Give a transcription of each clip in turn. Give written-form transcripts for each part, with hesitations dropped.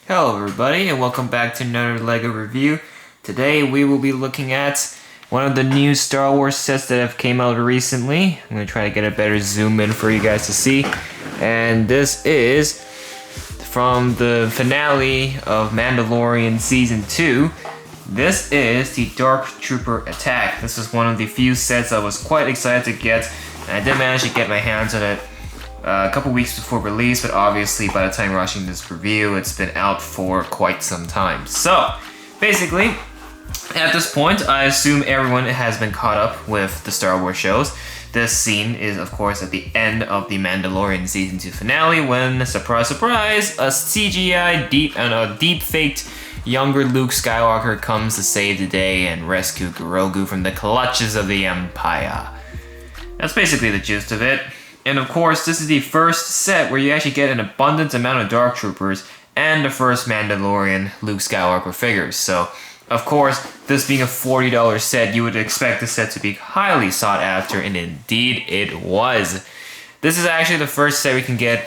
Hello everybody and welcome back to another LEGO review. Today we will be looking at one of the new Star Wars sets that have came out recently. I'm going to try to get a better zoom in for you guys to see. And this is from the finale of Mandalorian Season 2. This is the Dark Trooper Attack. This is one of the few sets I was quite excited to get. And I did manage to get my hands on it a couple weeks before release, but obviously by the time you're watching this review, it's been out for quite some time. So, basically, at this point, I assume everyone has been caught up with the Star Wars shows. This scene is, of course, at the end of the Mandalorian Season 2 finale when, surprise, surprise, a CGI deep-faked younger Luke Skywalker comes to save the day and rescue Grogu from the clutches of the Empire. That's basically the gist of it. And of course, this is the first set where you actually get an abundant amount of Dark Troopers and the first Mandalorian Luke Skywalker figures. So, of course, this being a $40 set, you would expect the set to be highly sought after, and indeed it was. This is actually the first set we can get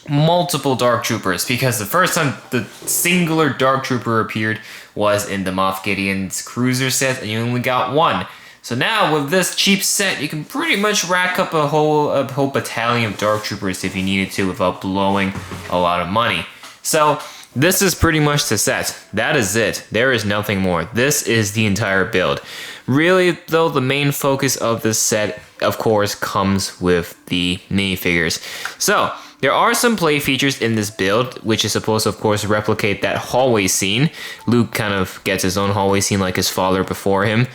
multiple Dark Troopers, because the first time the singular Dark Trooper appeared was in the Moff Gideon's cruiser set, and you only got one. So now with this cheap set, you can pretty much rack up a whole battalion of Dark Troopers if you needed to without blowing a lot of money. So this is pretty much the set. That is it. There is nothing more. This is the entire build. Really, though, the main focus of this set, of course, comes with the minifigures. So there are some play features in this build, which is supposed to, of course, replicate that hallway scene. Luke kind of gets his own hallway scene like his father before him.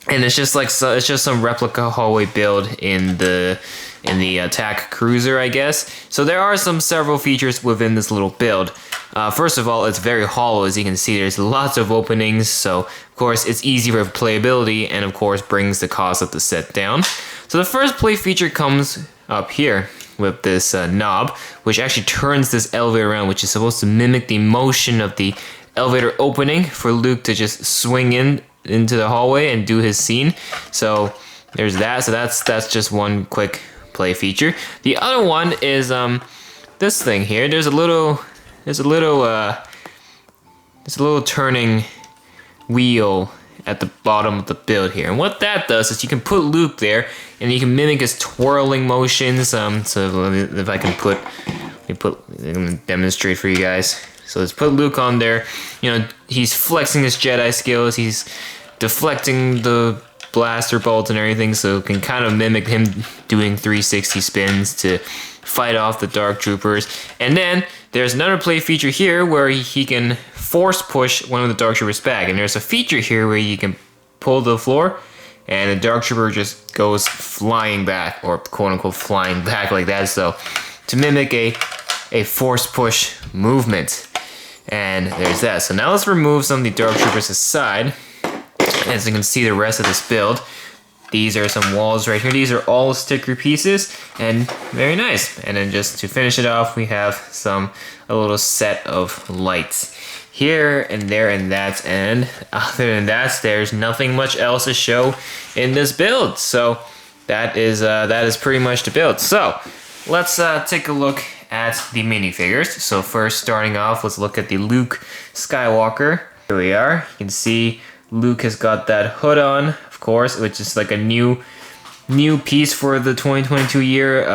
And it's just some replica hallway build in the attack cruiser, I guess. So there are several features within this little build. First of all, it's very hollow, as you can see. There's lots of openings, so of course it's easy for playability, and of course brings the cost of the set down. So the first play feature comes up here with this knob, which actually turns this elevator around, which is supposed to mimic the motion of the elevator opening for Luke to just swing into the hallway and do his scene. So there's that. So that's just one quick play feature. The other one is this thing here. There's a little turning wheel at the bottom of the build here, and what that does is you can put Luke there and you can mimic his twirling motions. So if I can I'm gonna demonstrate for you guys. So let's put Luke on there. You know, he's flexing his Jedi skills. He's deflecting the blaster bolt and everything, so it can kind of mimic him doing 360 spins to fight off the Dark Troopers. And then there's another play feature here where he can force push one of the Dark Troopers back. And there's a feature here where you can pull the floor and the Dark Trooper just goes flying back, or quote unquote flying back like that. So to mimic a force push movement. And there's that. So now let's remove some of the Dark Troopers aside. As you can see, the rest of this build, these are some walls right here. These are all sticker pieces, and very nice. And then just to finish it off, we have a little set of lights here and there and that. And other than that, there's nothing much else to show in this build. So that is pretty much the build. So let's take a look at the minifigures. So first, starting off, let's look at the Luke Skywalker. Here we are. You can see Luke has got that hood on, of course, which is like a new piece for the 2022 year.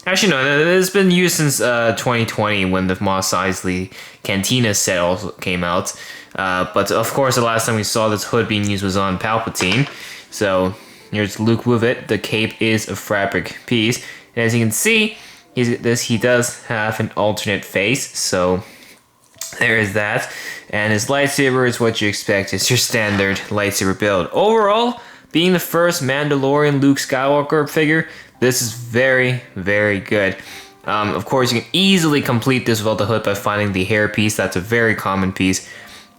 Actually, no, it's been used since 2020 when the Mos Eisley Cantina set also came out. But of course, the last time we saw this hood being used was on Palpatine. So here's Luke with it. The cape is a fabric piece, and as you can see, he does have an alternate face. So there is that. And his lightsaber is what you expect. It's your standard lightsaber build. Overall, being the first Mandalorian Luke Skywalker figure, this is very, very good. Of course, you can easily complete this without the hood by finding the hair piece. That's a very common piece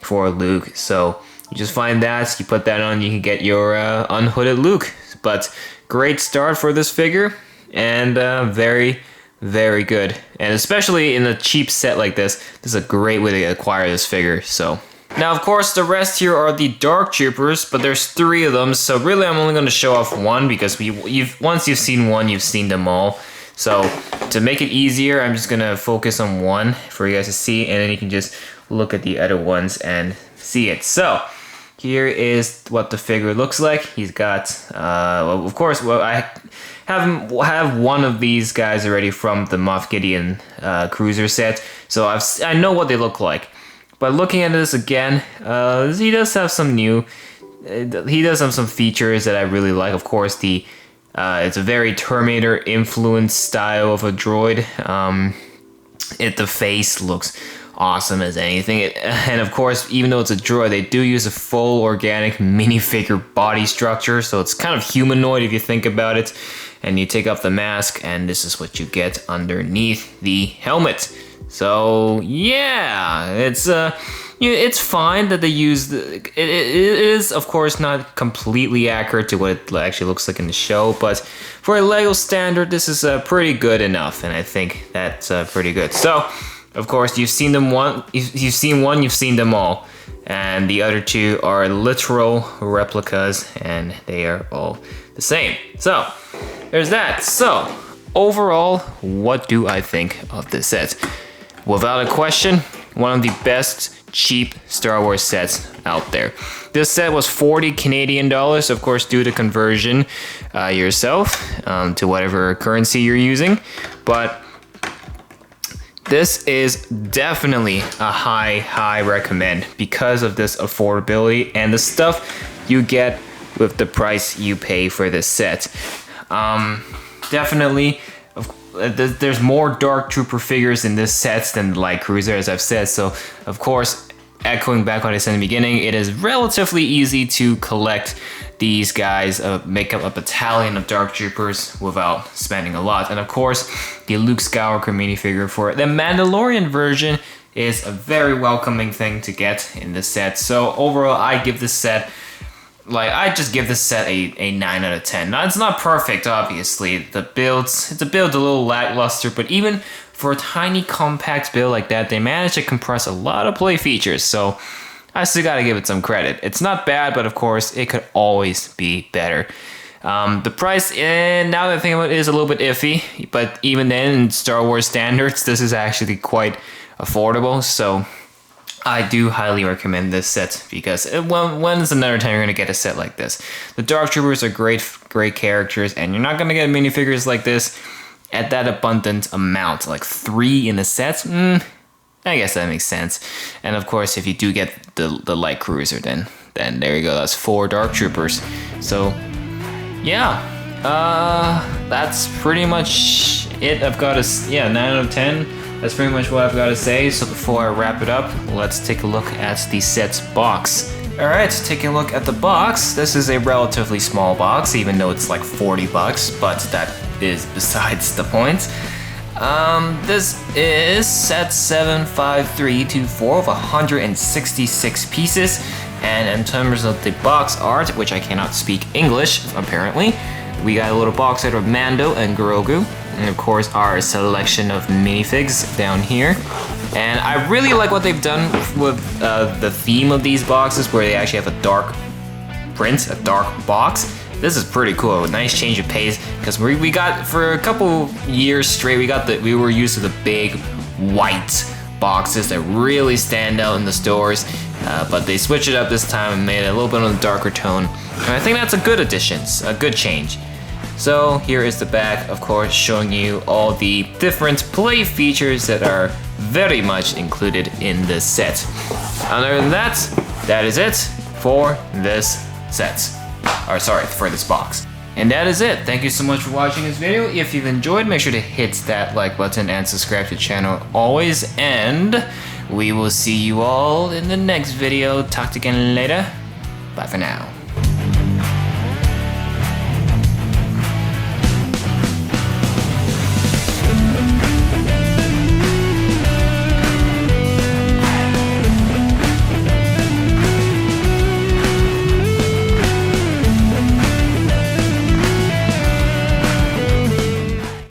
for Luke. So you just find that, you put that on, you can get your unhooded Luke. But great start for this figure, and very, very good. And especially in a cheap set like this is a great way to acquire this figure. So now, of course, the rest here are the Dark Troopers, but there's 3 of them. So really, I'm only going to show off one, because once you've seen one, you've seen them all. So to make it easier, I'm just gonna focus on one for you guys to see, and then you can just look at the other ones and see it. So here is what the figure looks like. He's got, well, of course, well, I have one of these guys already from the Moff Gideon cruiser set, so I know what they look like. But looking at this again, he does have some new. He does have some features that I really like. Of course, it's a very Terminator influenced style of a droid. The face looks awesome as anything, and of course, even though it's a droid, they do use a full organic minifigure body structure, so it's kind of humanoid if you think about it. And you take off the mask, and this is what you get underneath the helmet. So yeah, it's fine that they use it is of course not completely accurate to what it actually looks like in the show, but for a Lego standard, this is pretty good enough, and I think that's pretty good. So of course, you've seen one, you've seen them all, and the other two are literal replicas, and they are all the same. So there's that. So overall, what do I think of this set? Without a question, one of the best cheap Star Wars sets out there. This set was 40 Canadian dollars, of course, due to conversion yourself to whatever currency you're using. But this is definitely a high recommend because of this affordability and the stuff you get with the price you pay for this set. Definitely, there's more Dark Trooper figures in this set than the Light Cruiser, as I've said. So, of course, echoing back what I said in the beginning, it is relatively easy to collect these guys, make up a battalion of Dark Troopers without spending a lot. And of course, the Luke Skywalker minifigure for the Mandalorian version is a very welcoming thing to get in this set. So overall, I give this set, I just give this set a 9 out of 10. Now, it's not perfect, obviously. It's a build a little lackluster, but even for a tiny compact build like that, they managed to compress a lot of play features. So I still gotta give it some credit. It's not bad, but of course, it could always be better. The price, now that I think about it, is a little bit iffy, but even then, in Star Wars standards, this is actually quite affordable. So I do highly recommend this set because when's another time you're gonna get a set like this? The Dark Troopers are great characters, and you're not gonna get minifigures like this at that abundant amount, like 3 in a set. I guess that makes sense. And of course, if you do get the Light Cruiser, then there you go. That's 4 Dark Troopers. So yeah, that's pretty much it. I've got 9 out of 10. That's pretty much what I've got to say. So before I wrap it up, let's take a look at the set's box. Alright, taking a look at the box. This is a relatively small box, even though it's like 40 bucks, but that is besides the point. This is set 75324 of 166 pieces, and in terms of the box art, which I cannot speak English apparently, we got a little box art of Mando and Grogu, and of course our selection of minifigs down here. And I really like what they've done with the theme of these boxes, where they actually have a dark print, a dark box. This is pretty cool, a nice change of pace, because we got, for a couple years straight, we were used to the big white boxes that really stand out in the stores, but they switched it up this time and made it a little bit on the darker tone, and I think that's a good addition, a good change. So here is the back, of course, showing you all the different play features that are very much included in this set. Other than that, that is it for this set. Or sorry, for this box. And that is it. Thank you so much for watching this video. If you've enjoyed, make sure to hit that like button and subscribe to the channel always. And we will see you all in the next video. Talk to you again later. Bye for now.